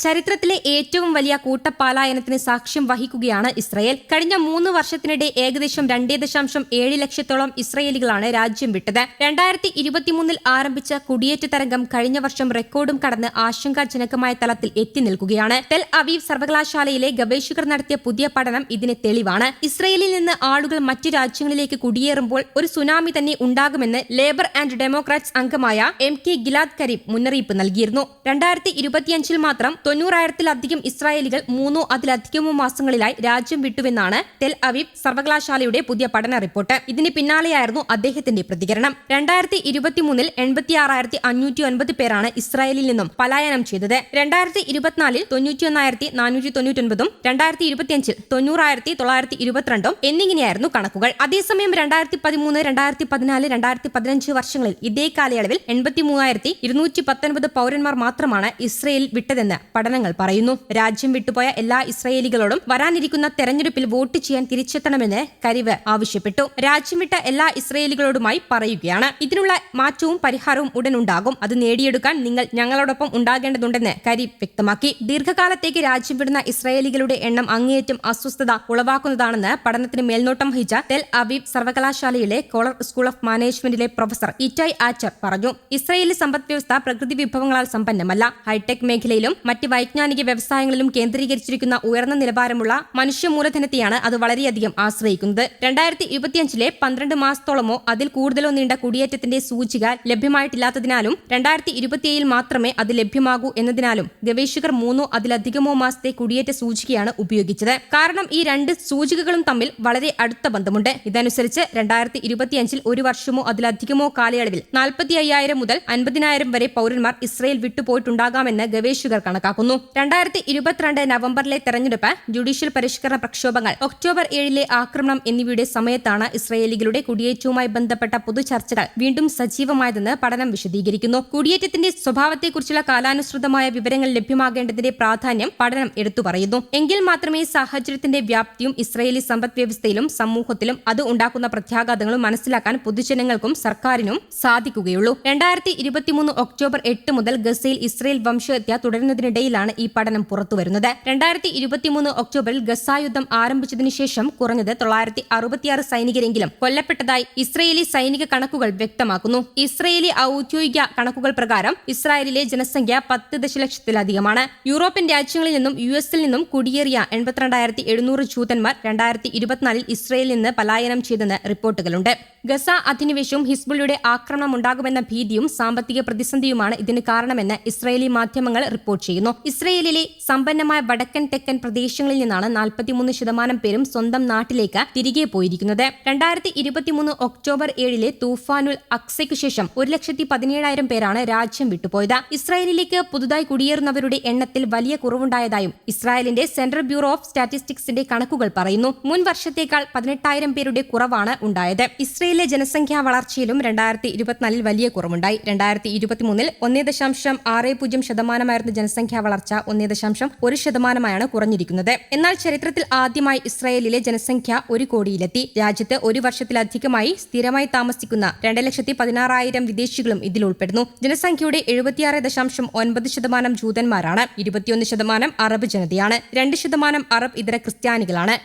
ചരിത്രത്തിലെ ഏറ്റവും വലിയ കൂട്ടപ്പാലായനത്തിന് സാക്ഷ്യം വഹിക്കുകയാണ് ഇസ്രയേൽ. കഴിഞ്ഞ 3 വർഷത്തിനിടെ ഏകദേശം 2.7 ലക്ഷത്തോളം ഇസ്രയേലികളാണ് രാജ്യം വിട്ടത്. 2023 ആരംഭിച്ച കുടിയേറ്റ തരംഗം കഴിഞ്ഞ വർഷം റെക്കോർഡും കടന്ന് ആശങ്കാജനകമായ തലത്തിൽ എത്തി നിൽക്കുകയാണ്. ടെൽ അവീവ് സർവകലാശാലയിലെ ഗവേഷകർ നടത്തിയ പുതിയ പഠനം ഇതിന് തെളിവാണ്. ഇസ്രയേലിൽ നിന്ന് ആളുകൾ മറ്റു രാജ്യങ്ങളിലേക്ക് കുടിയേറുമ്പോൾ ഒരു സുനാമി തന്നെ ഉണ്ടാകുമെന്ന് ലേബർ ആൻഡ് ഡെമോക്രാറ്റ്സ് അംഗമായ MK ഗിലാദ് കരീം മുന്നറിയിപ്പ് നൽകിയിരുന്നു. 2025 മാത്രം 90,000-ത്തിലധികം ഇസ്രായേലികൾ 3 അതിലധികമോ മാസങ്ങളിലായി രാജ്യം വിട്ടുവെന്നാണ് ടെൽ അവീവ് സർവകലാശാലയുടെ പുതിയ പഠന റിപ്പോർട്ട്. ഇതിന് പിന്നാലെയായിരുന്നു അദ്ദേഹത്തിന്റെ പ്രതികരണം. 2023 86,509 പേരാണ് ഇസ്രായേലിൽ നിന്നും പലായനം ചെയ്തത്. 2024 91,499 2025 90,922 എന്നിങ്ങനെയായിരുന്നു കണക്കുകൾ. അതേസമയം 2013, 2014, 2015 വർഷങ്ങളിൽ ഇതേ കാലയളവിൽ 83,219 പൗരന്മാർ മാത്രമാണ് ഇസ്രയേൽ വിട്ടതെന്ന് പഠനങ്ങൾ പറയുന്നു. രാജ്യം വിട്ടുപോയ എല്ലാ ഇസ്രയേലികളോടും വരാനിരിക്കുന്ന തെരഞ്ഞെടുപ്പിൽ വോട്ട് ചെയ്യാൻ തിരിച്ചെത്തണമെന്ന് കരീവ് ആവശ്യപ്പെട്ടു. രാജ്യം വിട്ട എല്ലാ ഇസ്രയേലികളോടുമായി പറയുകയാണ്, ഇതിനുള്ള മാറ്റവും പരിഹാരവും ഉടനുണ്ടാകും. അത് നേടിയെടുക്കാൻ നിങ്ങൾ ഞങ്ങളോടൊപ്പം ഉണ്ടാകേണ്ടതുണ്ടെന്ന് കരീവ് വ്യക്തമാക്കി. ദീർഘകാലത്തേക്ക് രാജ്യം വിടുന്ന ഇസ്രയേലികളുടെ എണ്ണം അങ്ങേയറ്റം അസ്വസ്ഥത ഉളവാക്കുന്നതാണെന്ന് പഠനത്തിന് മേൽനോട്ടം വഹിച്ച ടെൽ അവീവ് സർവകലാശാലയിലെ കോളർ സ്കൂൾ ഓഫ് മാനേജ്മെന്റിലെ പ്രൊഫസർ ഇറ്റായ് ആച്ചർ പറഞ്ഞു. ഇസ്രയേലി സമ്പദ്വ്യവസ്ഥ പ്രകൃതി വിഭവങ്ങളാൽ സമ്പന്നമല്ല. ഹൈടെക് മേഖലയിലും മറ്റ് വൈജ്ഞാനിക വ്യവസായങ്ങളിലും കേന്ദ്രീകരിച്ചിരിക്കുന്ന ഉയർന്ന നിലവാരമുള്ള മനുഷ്യ മൂലധനത്തെയാണ് അത് വളരെയധികം ആശ്രയിക്കുന്നത്. 2025 12 മാസത്തോളമോ അതിൽ കൂടുതലോ നീണ്ട കുടിയേറ്റത്തിന്റെ സൂചിക ലഭ്യമായിട്ടില്ലാത്തതിനാലും 2027 മാത്രമേ അത് ലഭ്യമാകൂ എന്നതിനാലും ഗവേഷകർ 3 അതിലധികമോ മാസത്തെ കുടിയേറ്റ സൂചികയാണ് ഉപയോഗിച്ചത്. കാരണം ഈ രണ്ട് സൂചികകളും തമ്മിൽ വളരെ അടുത്ത ബന്ധമുണ്ട്. ഇതനുസരിച്ച് 2025 ഒരു വർഷമോ അതിലധികമോ കാലയളവിൽ 45,000 മുതൽ 50,000 വരെ പൗരന്മാർ ഇസ്രയേൽ വിട്ടുപോയിട്ടുണ്ടാകാമെന്ന് ഗവേഷകർ കണക്കാക്കുന്നു. 2022 നവംബറിലെ തെരഞ്ഞെടുപ്പ്, ജുഡീഷ്യൽ പരിഷ്കരണ പ്രക്ഷോഭങ്ങൾ, ഒക്ടോബർ 7 ആക്രമണം എന്നിവയുടെ സമയത്താണ് ഇസ്രയേലികളുടെ കുടിയേറ്റവുമായി ബന്ധപ്പെട്ട പൊതുചർച്ചകൾ വീണ്ടും സജീവമായതെന്ന് പഠനം വിശദീകരിക്കുന്നു. കുടിയേറ്റത്തിന്റെ സ്വഭാവത്തെക്കുറിച്ചുള്ള കാലാനുസൃതമായ വിവരങ്ങൾ ലഭ്യമാകേണ്ടതിന്റെ പ്രാധാന്യം പഠനം എടുത്തു പറയുന്നു. എങ്കിൽ മാത്രമേ സാഹചര്യത്തിന്റെ വ്യാപ്തിയും ഇസ്രയേലി സമ്പദ് വ്യവസ്ഥയിലും സമൂഹത്തിലും അത് ഉണ്ടാക്കുന്ന പ്രത്യാഘാതങ്ങളും മനസ്സിലാക്കാൻ പൊതുജനങ്ങൾക്കും സർക്കാരിനും സാധിക്കുകയുള്ളൂ. 2023 ഒക്ടോബർ 8 മുതൽ ഗസയിൽ ഇസ്രയേൽ വംശഹത്യ തുടരുന്നതിനിടയിലാണ് ഈ പഠനം പുറത്തുവരുന്നത്. 2023 ഒക്ടോബറിൽ ഗസ യുദ്ധം ആരംഭിച്ചതിനു ശേഷം കുറഞ്ഞത് 966 സൈനികരെങ്കിലും കൊല്ലപ്പെട്ടതായി ഇസ്രയേലി സൈനിക കണക്കുകൾ വ്യക്തമാക്കുന്നു. ഇസ്രയേലി ഔദ്യോഗിക കണക്കുകൾ പ്രകാരം ഇസ്രായേലിലെ ജനസംഖ്യ 10 ദശലക്ഷത്തിലധികമാണ്. യൂറോപ്യൻ രാജ്യങ്ങളിൽ നിന്നും US-ൽ നിന്നും കുടിയേറിയ 82,700 ജൂതന്മാർ 2024 ഇസ്രയേലിൽ നിന്ന് പലായനം ചെയ്തെന്ന് റിപ്പോർട്ടുകളുണ്ട്. ഗസ അധിനിവേശവും ഹിസ്ബുള്ളയുടെ ആക്രമണം ഉണ്ടാകുമെന്ന ഭീതിയും സാമ്പത്തിക പ്രതിസന്ധിയുമാണ് ഇതിന് കാരണമെന്ന് ഇസ്രയേലി മാധ്യമങ്ങൾ റിപ്പോർട്ട് ചെയ്യുന്നു. ഇസ്രയേലിലെ സമ്പന്നമായ വടക്കൻ തെക്കൻ പ്രദേശങ്ങളിൽ നിന്നാണ് 43% പേരും സ്വന്തം നാട്ടിലേക്ക് തിരികെ പോയിരിക്കുന്നത്. 2023 ഒക്ടോബർ 7 തൂഫാനുൽ അക്സയ്ക്കു ശേഷം 1,17,000 പേരാണ് രാജ്യം വിട്ടുപോയത്. ഇസ്രായേലിലേക്ക് പുതുതായി കുടിയേറുന്നവരുടെ എണ്ണത്തിൽ വലിയ കുറവുണ്ടായതായും ഇസ്രായേലിന്റെ സെൻട്രൽ ബ്യൂറോ ഓഫ് സ്റ്റാറ്റിസ്റ്റിക്സിന്റെ കണക്കുകൾ പറയുന്നു. മുൻ വർഷത്തേക്കാൾ 18,000 പേരുടെ കുറവാണ് ഉണ്ടായത്. ഇസ്രയേലിലെ ജനസംഖ്യാ വളർച്ചയിലും 2024 വലിയ കുറവുണ്ടായി. 2023 1.60% ജനസംഖ്യാ വളർച്ച 1.1% കുറഞ്ഞിരിക്കുന്നത്. എന്നാൽ ചരിത്രത്തിൽ ആദ്യമായി ഇസ്രായേലിലെ ജനസംഖ്യ 1 കോടിയിലെത്തി. രാജ്യത്ത് ഒരു വർഷത്തിലധികമായി സ്ഥിരമായി താമസിക്കുന്ന 2,16,000 വിദേശികളും ഇതിൽ ഉൾപ്പെടുന്നു. ജനസംഖ്യയുടെ 76.9% ജൂതന്മാരാണ്. 21% അറബ് ജനതയാണ്. 2% അറബ് ഇതര ക്രിസ്ത്യാനികളാണ്.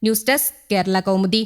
News desk Kerala Kaumudi.